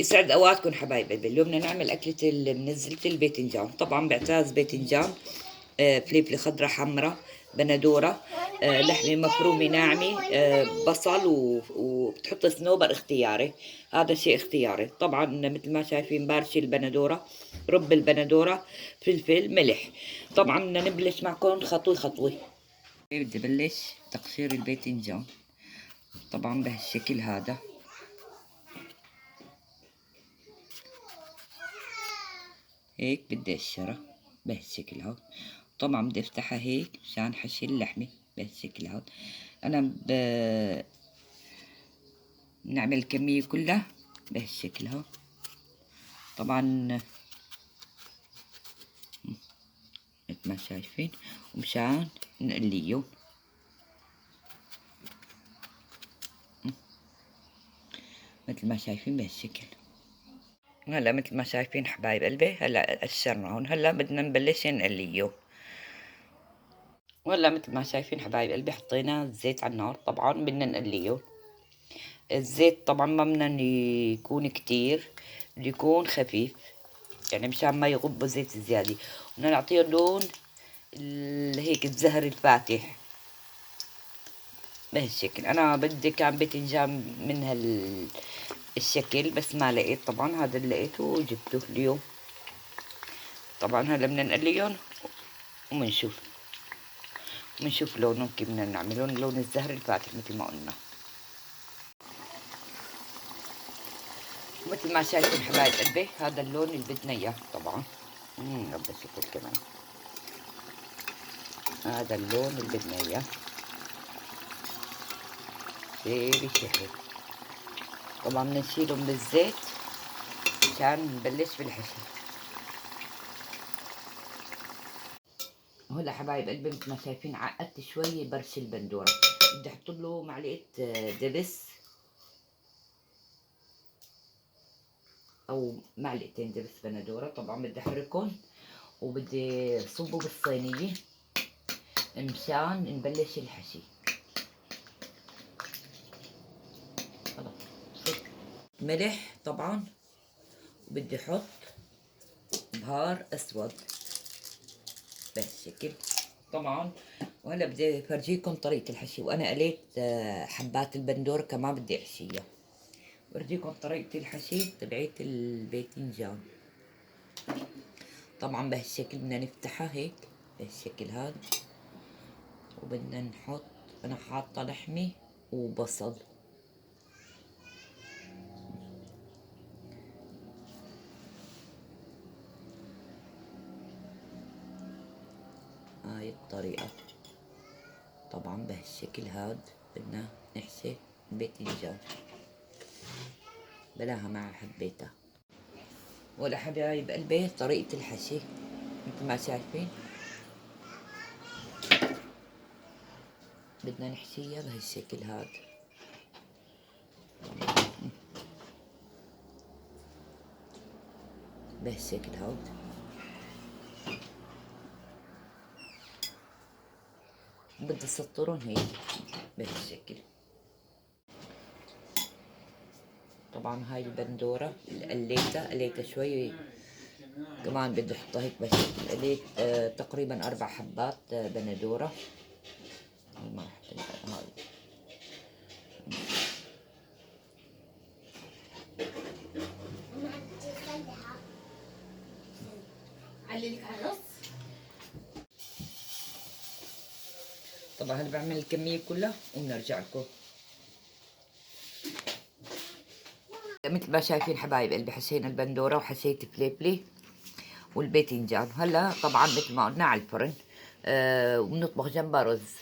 يسعد اوقاتكم حبايبي. اليوم بدنا نعمل اكلة منزلة الباذنجان. طبعا بعتاز باذنجان، فلفلة خضراء حمراء، بندورة، لحمة مفرومة ناعمة، بصل، وبتحط صنوبر اختياري. هذا شيء اختياري. طبعا مثل ما شايفين بارشة البندورة، رب البندورة، فلفل، ملح. طبعا بدنا نبلش معكم خطوة خطوة. بدي بلش تقشير الباذنجان طبعا بهالشكل هذا. هيك بدي اقشرها بهالشكل هاد. طبعا بدي افتحها هيك مشان حشي اللحمة بهالشكل هاد. انا نعمل الكمية كلها بهالشكل هاد. طبعا مثل ما شايفين، ومشان نقليه مثل ما شايفين بهالشكل. هلا مثل ما شايفين حبايب قلبي، هلا قشرناهم. هلا بدنا نبلش نقليه. وهلا مثل ما شايفين حبايب قلبي حطينا الزيت على النار. طبعا بدنا نقليه. الزيت طبعا ما بدنا يكون كتير، بده يكون خفيف يعني مشان ما يغب زيت زيادة. بدنا نعطيه لون هيك الزهر الفاتح بهالشكل. انا بدي كان باذنجان من الشكل بس ما لقيت. طبعا هذا اللي لقيته وجبته اليوم. طبعا هلا بدنا نقليهم ومنشوف لونهم كيف بدنا نعملهم لون الزهر الفاتح مثل ما قلنا. مثل ما شايفين حبايب قلبي هذا اللون اللي بدنا اياه. طبعا بدي شكل كمان هذا اللون اللي بدنا اياه. بشكل طبعا بنشيلهم بالزيت عشان نبلش بالحشي. وهلا حبايب قلبي مثل ما شايفين عقدت شوي برش البندوره. بدي احط له معلقه دبس او معلقتين دبس بندوره. طبعا بدي احركهم وبدي صبه بالصينيه مشان نبلش الحشي. خلص ملح طبعا، وبدي احط بهار اسود بهالشكل. طبعا وهلا بدي افرجيكم طريقة الحشي. وانا قليت حبات البندور كمان بدي احشيها. ورجيكم طريقة الحشي تبعيت الباذنجان. طبعا بهالشكل بدنا نفتحها هيك بهالشكل هذا. وبدنا نحط، انا حاطة لحمة وبصل. هاي الطريقة. طبعا بهالشكل هاد بدنا نحشي الباذنجان. بلاها ما حبيتها. ولا حبايب قلبي طريقة الحشي مثل ما شايفين بدنا نحشيها بهالشكل هاد. بهالشكل هاد. بدي اسطرهم هيك بهالشكل. طبعا هاي البندورة اللي قليتها شوي كمان بدي احطها هيك بهالشكل. قليت تقريبا 4 حبات بندورة. ما رح هاي. عليك على الرز. طبعا هلا بعمل الكمية كلها وبنرجع لكم. مثل ما شايفين حبايب قلبي حشينا البندورة وحشيت فليفلي والباذنجان. هلا طبعا مثل ما قلنا على الفرن وبنطبخ جنبها رز.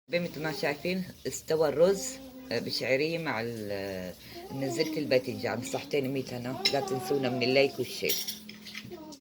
مثل ما شايفين استوى الرز بشعرية مع نزلت الباذنجان. صحتين 100 هنا. لا تنسونا من اللايك والشير.